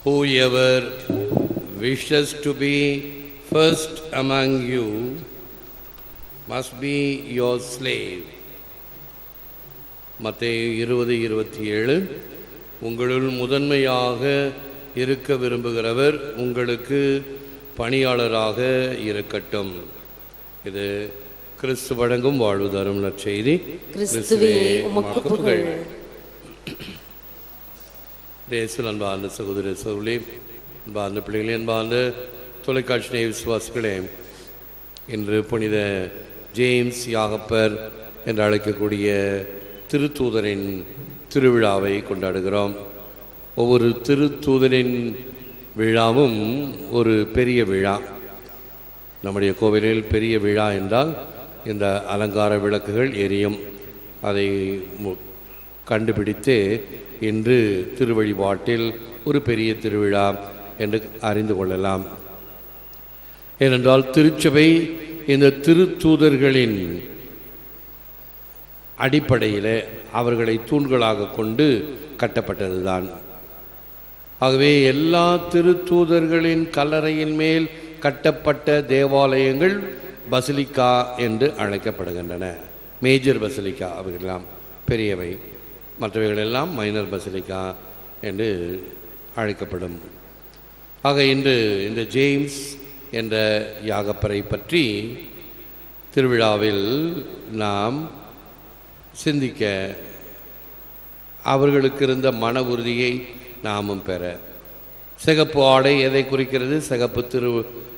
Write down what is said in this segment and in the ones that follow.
Whoever wishes to be first among you must be your slave. மத்தேயு 20:27. உங்களுள் முதன்மையாக இருக்க விரும்புகிறவர் உங்களுக்கு பணியாளராக இருக்கட்டும். இது கிறிஸ்து வழங்கும் வாழ்வு தரும் நற்செய்தி. கிறிஸ்துவே உமக்கு புகழ். அன்பார்ந்த சகோதர சகோதரி, அன்பார்ந்த பிள்ளைகளே, அன்பார்ந்த தொலைக்காட்சி நேய விசுவாசிகளே, இன்று புனித ஜேம்ஸ் யாகப்பர் என்று அழைக்கக்கூடிய திருத்தூதரின் திருவிழாவை கொண்டாடுகிறோம். ஒவ்வொரு திருத்தூதரின் விழாவும் ஒரு பெரிய விழா. நம்முடைய கோவிலில் பெரிய விழா என்றால் இந்த அலங்கார விளக்குகள் எரியும். அதை கண்டுபிடித்து இன்று திருவழிபாட்டில் ஒரு பெரிய திருவிழா என்று அறிந்து கொள்ளலாம். ஏனென்றால் திருச்சபை இந்த திருத்தூதர்களின் அடிப்படையில் அவர்களை தூண்களாக கொண்டு கட்டப்பட்டதுதான். ஆகவே எல்லா திருத்தூதர்களின் கல்லறையின் மேல் கட்டப்பட்ட தேவாலயங்கள் பசிலிக்கா என்று அழைக்கப்படுகின்றன. மேஜர் பசிலிக்கா அவைகளெல்லாம் பெரியவை, மற்றவைகளெல்லாம் மைனர் பசிலிக்கா என்று அழைக்கப்படும். ஆக இன்று இந்த ஜேம்ஸ் என்ற யாகப்பரை பற்றி திருவிழாவில் நாம் சிந்திக்க, அவர்களுக்கு இருந்த மன உறுதியை நாமும் பெற. சிகப்பு ஆடை எதை குறிக்கிறது? சிகப்பு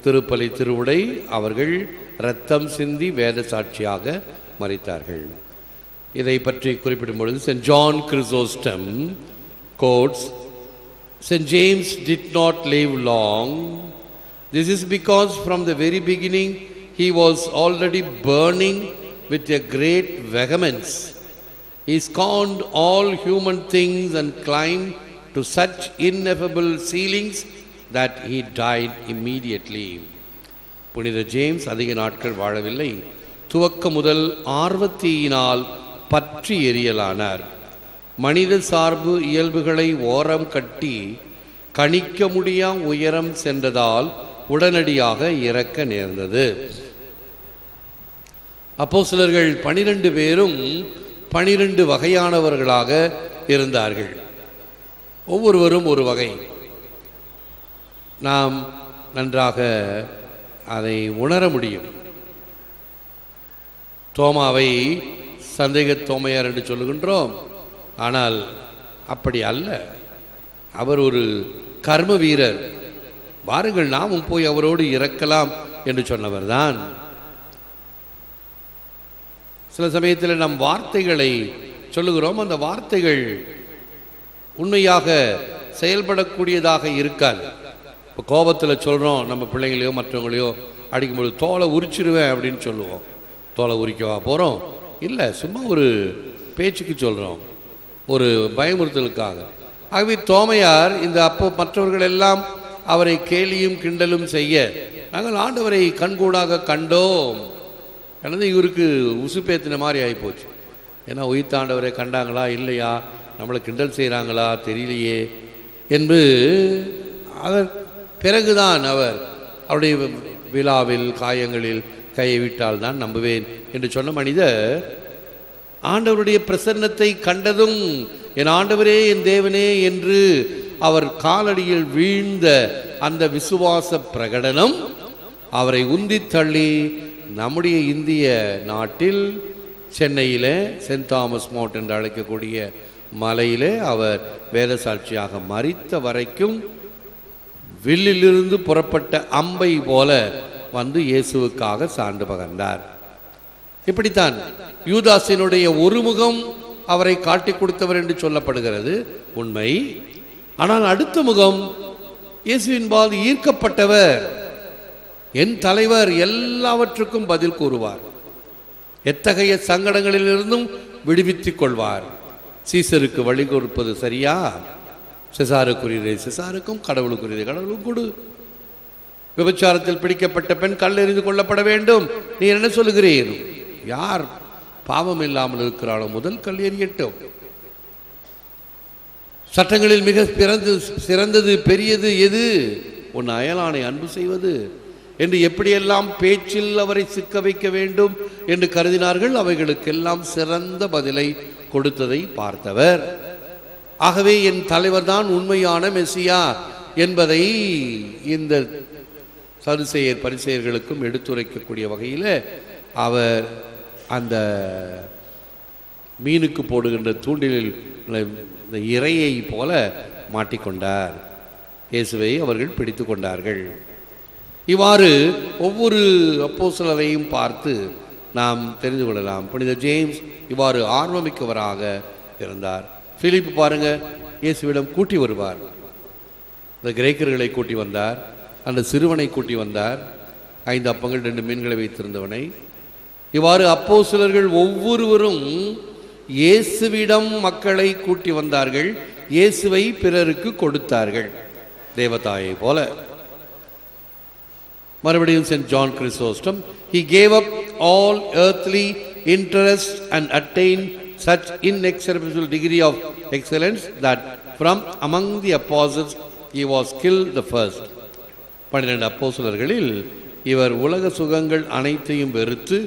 திருப்பலி திருவுடை. அவர்கள் இரத்தம் சிந்தி வேத சாட்சியாக மரித்தார்கள். இதை பற்றி குறிப்பிடும் பொழுது saint John Chrysostom quotes, St. James did not live long. This is because from the very beginning he was already burning with a great vehemence. He scorned all human things and climbed to such ineffable ceilings that he died immediately. புனித James அதிக நாட்கள் வாழவில்லை. துவக்க முதல் ஆர்வத்தியினால் பற்றி எரியலானார். மனித சார்பு இயல்புகளை ஓரம் கட்டி கணிக்க முடியா உயரம் சென்றதால் உடனடியாக இறக்க நேர்ந்தது. அப்போஸ்தலர்கள் 12 பேரும் 12 வகையானவர்களாக இருந்தார்கள். ஒவ்வொருவரும் ஒரு வகை. நாம் நன்றாக அதை உணர முடியும். தோமாவை சந்தேக தோமையார் என்று சொல்லுகின்றோம். ஆனால் அப்படி அல்ல. அவர் ஒரு கர்ம வீரர். வாருங்கள் நாமும் போய் அவரோடு இறக்கலாம் என்று சொன்னவர் தான். சில சமயத்தில் நம் வார்த்தைகளை சொல்லுகிறோம், அந்த வார்த்தைகள் உண்மையாக செயல்படக்கூடியதாக இருக்காது. இப்போ கோபத்தில் சொல்கிறோம், நம்ம பிள்ளைங்களையோ மற்றவங்களையோ அடிக்கும்போது தோலை உரிச்சிருவேன் அப்படின்னு சொல்லுவோம். தோலை உரிக்கவா போகிறோம்? இல்லை, சும்மா ஒரு பேச்சுக்கு சொல்கிறோம், ஒரு பயமுறுத்தலுக்காக. ஆகவே தோமையார் இந்த அப்போ மற்றவர்கள் எல்லாம் அவரை கேலியும் கிண்டலும் செய்ய, நாங்கள் ஆண்டவரை கண்கூடாக கண்டோம் எனது இவருக்கு உசுப்பேத்தின மாதிரி ஆகிப்போச்சு. ஏன்னா உயிர்த்தாண்டவரை கண்டாங்களா இல்லையா, நம்மளை கிண்டல் செய்கிறாங்களா தெரியலையே என்று அவர் பிறகுதான் அவர் அவருடைய விழாவில் காயங்களில் கையை விட்டால் தான் நம்புவேன் என்று சொன்ன மனிதர் ஆண்டவருடைய பிரசன்னத்தை கண்டதும் என் ஆண்டவரே என் தேவனே என்று அவர் காலடியில் வீழ்ந்த அந்த விசுவாச பிரகடனம் அவரை உந்தி தள்ளி நம்முடைய இந்திய நாட்டில் சென்னையில் சென்ட் தாமஸ் மவுண்ட் என்று அழைக்கக்கூடிய மலையிலே அவர் வேத சாட்சியாக மரித்த வரைக்கும் வில்லிலிருந்து புறப்பட்ட அம்பை போல வந்து இயேசுவுக்காக சான்று பகர்ந்தார். இப்படித்தான் யூதாசினுடைய ஒரு முகம் அவரை காட்டி கொடுத்தவர் என்று சொல்லப்படுகிறது, உண்மை. ஆனால் அடுத்த முகம் இயேசுவின்பால் ஈர்க்கப்பட்டவர், என் தலைவர் எல்லாவற்றுக்கும் பதில் கூறுவார், எத்தகைய சங்கடங்களிலிருந்தும் விடுவித்துக் கொள்வார். சீசருக்கு வழி கொடுப்பது சரியா? செசாருக்குரியதை செசாருக்கும், கடவுளுக்குரியதை கடவுளும் கொடு. விபச்சாரத்தில் பிடிக்கப்பட்ட பெண் கல்லெறிந்து கொள்ளப்பட வேண்டும். நீ என்ன சொல்லுகிறீர்? யார் பாவம் இல்லாமல் இருக்கிறாளோ முதல் கல் எறியட்டும். சட்டங்களில் மிக சிறந்தது பெரியது எது? உன் அயலானை அன்பு செய்வது என்று எப்படியெல்லாம் பேச்சில் அவரை சிக்க வைக்க வேண்டும் என்று கருதினார்கள். அவைகளுக்கெல்லாம் சிறந்த பதிலை கொடுத்ததை பார்த்தவர். ஆகவே என் தலைவர் தான் உண்மையான மெசியா என்பதை இந்த சதுசேயர் பரிசேயர்களுக்கும் எடுத்துரைக்கக்கூடிய வகையில் அவர் அந்த மீனுக்கு போடுகின்ற தூண்டிலில் இரையை போல மாட்டிக்கொண்டார். இயேசுவை அவர்கள் பிடித்து கொண்டார்கள். இவ்வாறு ஒவ்வொரு அப்போஸ்தலரையும் பார்த்து நாம் தெரிந்து கொள்ளலாம். புனித ஜேம்ஸ் இவ்வாறு ஆர்வமிக்கவராக இருந்தார். பிலிப்பு பாருங்க, இயேசுவிடம் கூட்டி வருவார். இந்த கிரேக்கர்களை கூட்டி வந்தார், அந்த சிறுவனை கூட்டி வந்தார், 5 அப்பங்கள் 2 மீன்களை வைத்திருந்தவனை. இவ்வாறு அப்போஸ்தலர்கள் ஒவ்வொருவரும் இயேசுவிடம் மக்களை கூட்டி வந்தார்கள், இயேசுவை பிறருக்கு கொடுத்தார்கள், தேவதாயை போல. மறுபடியும் saint John Chrysostom, he gave up all earthly interests and attained such inexpressible degree of excellence that from among the apostles he was killed the first. 12 அப்போஸ்தலர்களில் இவர் உலக சுகங்கள் அனைத்தையும் வெறுத்து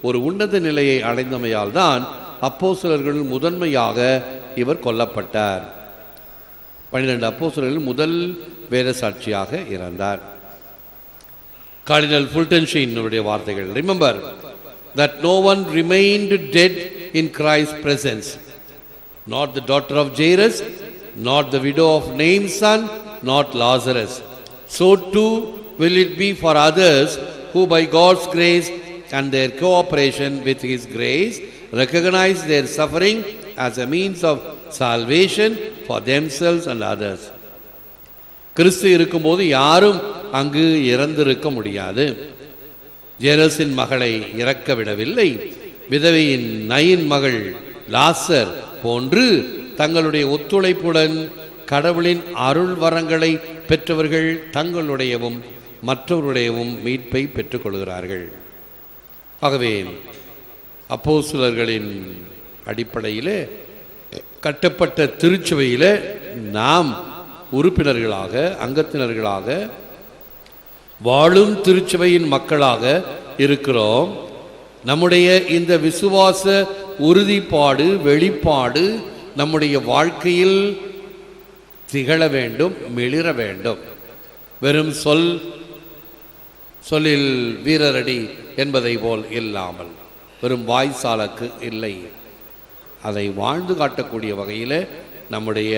ஒரு உன்னத நிலையை அடைந்தமையால் தான் அப்போஸ்தலர்கள் முதன்மையாக இவர் கொல்லப்பட்டார். 12 அப்போஸ்தலர்கள் முதல் வேத சாட்சியாக இறந்தார். கார்டினல் ஃபுல்டன்ஷைனுடைய வார்த்தைகள், remember that no one remained dead in Christ's presence, not the daughter of Jairus, not the widow of Nain's son, not Lazarus. So too will it be for others who by God's grace and their cooperation with His grace recognize their suffering as a means of salvation for themselves and others. கிறிஸ்து இருக்கும்போது யாரும் அங்கு இறந்திருக்க முடியாது. ஜேரஸின் மகளை இறக்க விடவில்லை. விதவையின் nine மகள் லாசர் போன்று தங்களுடைய ஒத்துழைப்புடன் கடவுளின் அருள் வரங்களை பெற்றவர்கள் தங்களுடையவும் மற்றவருடையவும் மீட்பை பெற்றுக்கொள்கிறார்கள். ஆகவே அப்போஸ்தலர்களின் அடிப்படையிலே கட்டப்பட்ட திருச்சபையிலே நாம் உறுப்பினர்களாக, அங்கத்தினர்களாக, வாழும் திருச்சபையின் மக்களாக இருக்கிறோம். நம்முடைய இந்த விசுவாச உறுதிப்பாடு, வெளிப்பாடு நம்முடைய வாழ்க்கையில் திகழ வேண்டும், மிளிர வேண்டும். வெறும் சொல்லில் வீரரடி என்பதை போல் இல்லாமல், வெறும் வாய்சாலக்கு இல்லை, அதை வாழ்ந்து காட்டக்கூடிய வகையில் நம்முடைய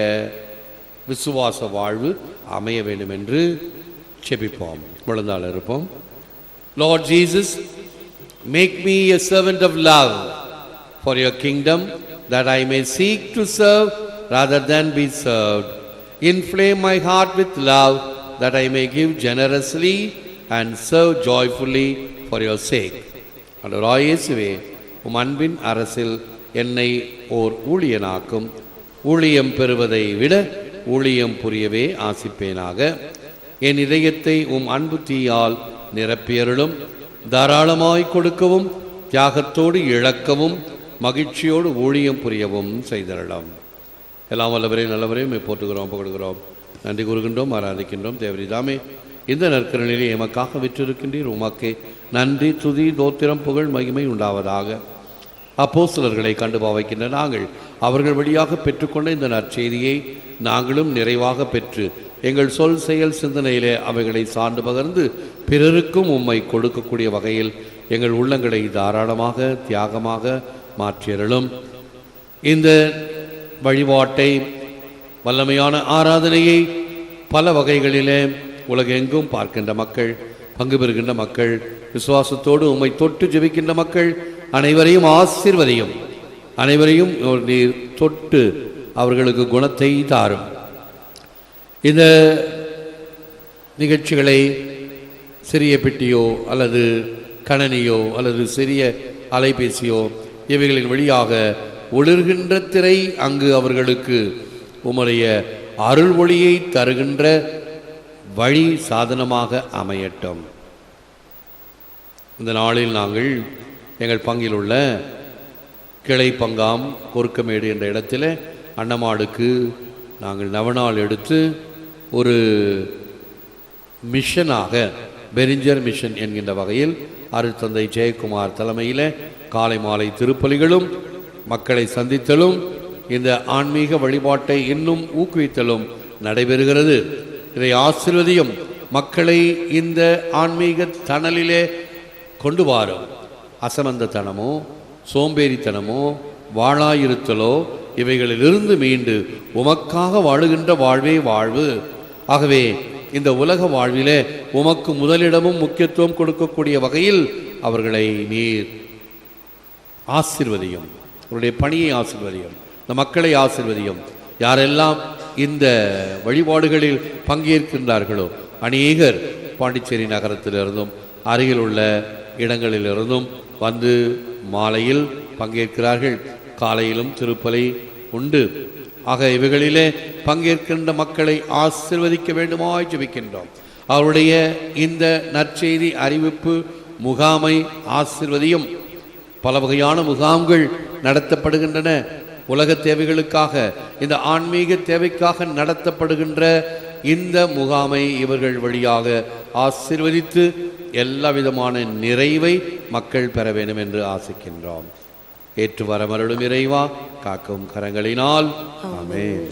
விசுவாச வாழ்வு அமைய வேண்டும் என்று செபிப்போம். முழந்தாள் இருப்போம். Lord Jesus, make me a servant of love for your kingdom, that I may seek to serve rather than be served. Inflame my heart with love, that I may give generously and serve joyfully for your sake. ஆண்டவராகிய இயேசுவே, உம் அன்பின் அரசில் என்னை ஓர் ஊழியனாக்கும். ஊழியம் பெறுவதை விட ஊழியம் புரியவே ஆசிப்பேனாக. என் இதயத்தை உம் அன்பு தீயால் நிரப்பியருளும். தாராளமாய் கொடுக்கவும், தியாகத்தோடு இழக்கவும், மகிழ்ச்சியோடு ஊழியம் புரியவும் செய்தரலாம். எல்லாம் வல்லவரே, நல்லவரே, போற்றுகிறோம், புகழுகிறோம், நன்றி கூறுகின்றோம், ஆராதிக்கின்றோம். தேவரிதாமே இந்த நற்கரணிலே எமக்காக விற்றிருக்கின்றீர். உமக்கே நன்றி, துதி, தோத்திரம், புகழ், மகிமை உண்டாவதாக. அப்போஸ்தலர்களை கண்டு பாவிக்கின்ற நாங்கள் அவர்கள் வழியாக பெற்றுக்கொண்ட இந்த நற்செய்தியை நாங்களும் நிறைவாக பெற்று எங்கள் சொல், செயல், சிந்தனையிலே அவைகளை சார்ந்து பகர்ந்து பிறருக்கும் உம்மை கொடுக்கக்கூடிய வகையில் எங்கள் உள்ளங்களை தாராளமாக, தியாகமாக மாற்றியருளும். இந்த வழிபாட்டை, வல்லமையான ஆராதனையை பல வகைகளிலே உலகெங்கும் பார்க்கின்ற மக்கள், பங்கு பெறுகின்ற மக்கள், விசுவாசத்தோடு உம்மை தொட்டு ஜெபிக்கின்ற மக்கள் அனைவரையும் ஆசீர்வதியும். அனைவரையும் நீர் தொட்டு அவர்களுக்கு குணத்தை தாரும். இந்த நிகழ்ச்சிகளை சிறிய பெட்டியோ அல்லது கணனியோ அல்லது சிறிய அலைபேசியோ இவைகளின் வழியாக ஒளிர்கின்ற திரை அங்கு அவர்களுக்கு உம்முடைய அருள் ஒளியை தருகின்ற வழி சாதனமாக அமையட்டும். இந்த நாளில் நாங்கள் எங்கள் பங்கில் உள்ள கிளை பங்காம் கொருக்கமேடு என்ற இடத்துல அன்னமாடுக்கு நாங்கள் நவநாள் எடுத்து ஒரு மிஷனாக பெரிஞ்சர் மிஷன் என்கின்ற வகையில் அருட்தந்தை ஜெயக்குமார் தலைமையில் காலை மாலை திருப்பலிகளும் மக்களை சந்தித்தலும் இந்த ஆன்மீக வழிபாட்டை இன்னும் ஊக்குவித்தலும் நடைபெறுகிறது. இதை ஆசீர்வதியும் மக்களை இந்த ஆன்மீக தணலிலே கொண்டு வாரும். அசமந்தத்தனமோ சோம்பேறித்தனமோ வாழாயிருத்தலோ இவைகளிலிருந்து மீண்டு உமக்காக வாழுகின்ற வாழ்வே வாழ்வு. ஆகவே இந்த உலக வாழ்விலே உமக்கு முதலிடமும் முக்கியத்துவம் கொடுக்கக்கூடிய வகையில் அவர்களை நீர் ஆசீர்வதியும். அவருடைய பணியை ஆசீர்வதியும், இந்த மக்களை ஆசீர்வதியும். யாரெல்லாம் இந்த வழிபாடுகளில் பங்கேற்கின்றார்களோ அநேகர் பாண்டிச்சேரி நகரத்திலிருந்தும் அருகில் உள்ள இடங்களிலிருந்தும் வந்து மாலையில் பங்கேற்கிறார்கள். காலையிலும் திருப்பலி உண்டு. ஆக இவைகளிலே பங்கேற்கின்ற மக்களை ஆசீர்வதிக்க வேண்டுமாய் ஜெபிக்கின்றோம். அவருடைய இந்த நற்செய்தி அறிவிப்பு முகாமை ஆசீர்வதியும். பல வகையான முகாம்கள் நடத்தப்படுகின்றன. உலக தேவைகளுக்காக, இந்த ஆன்மீக தேவைக்காக நடத்தப்படுகின்ற இந்த முகாமை இவர்கள் வழியாக ஆசீர்வதித்து எல்லா விதமான நிறைவை மக்கள் பெற வேண்டும் என்று ஆசிக்கின்றோம். ஏற்று வரமருளும் இறைவா, காக்கும் கரங்களினால் ஆமென்.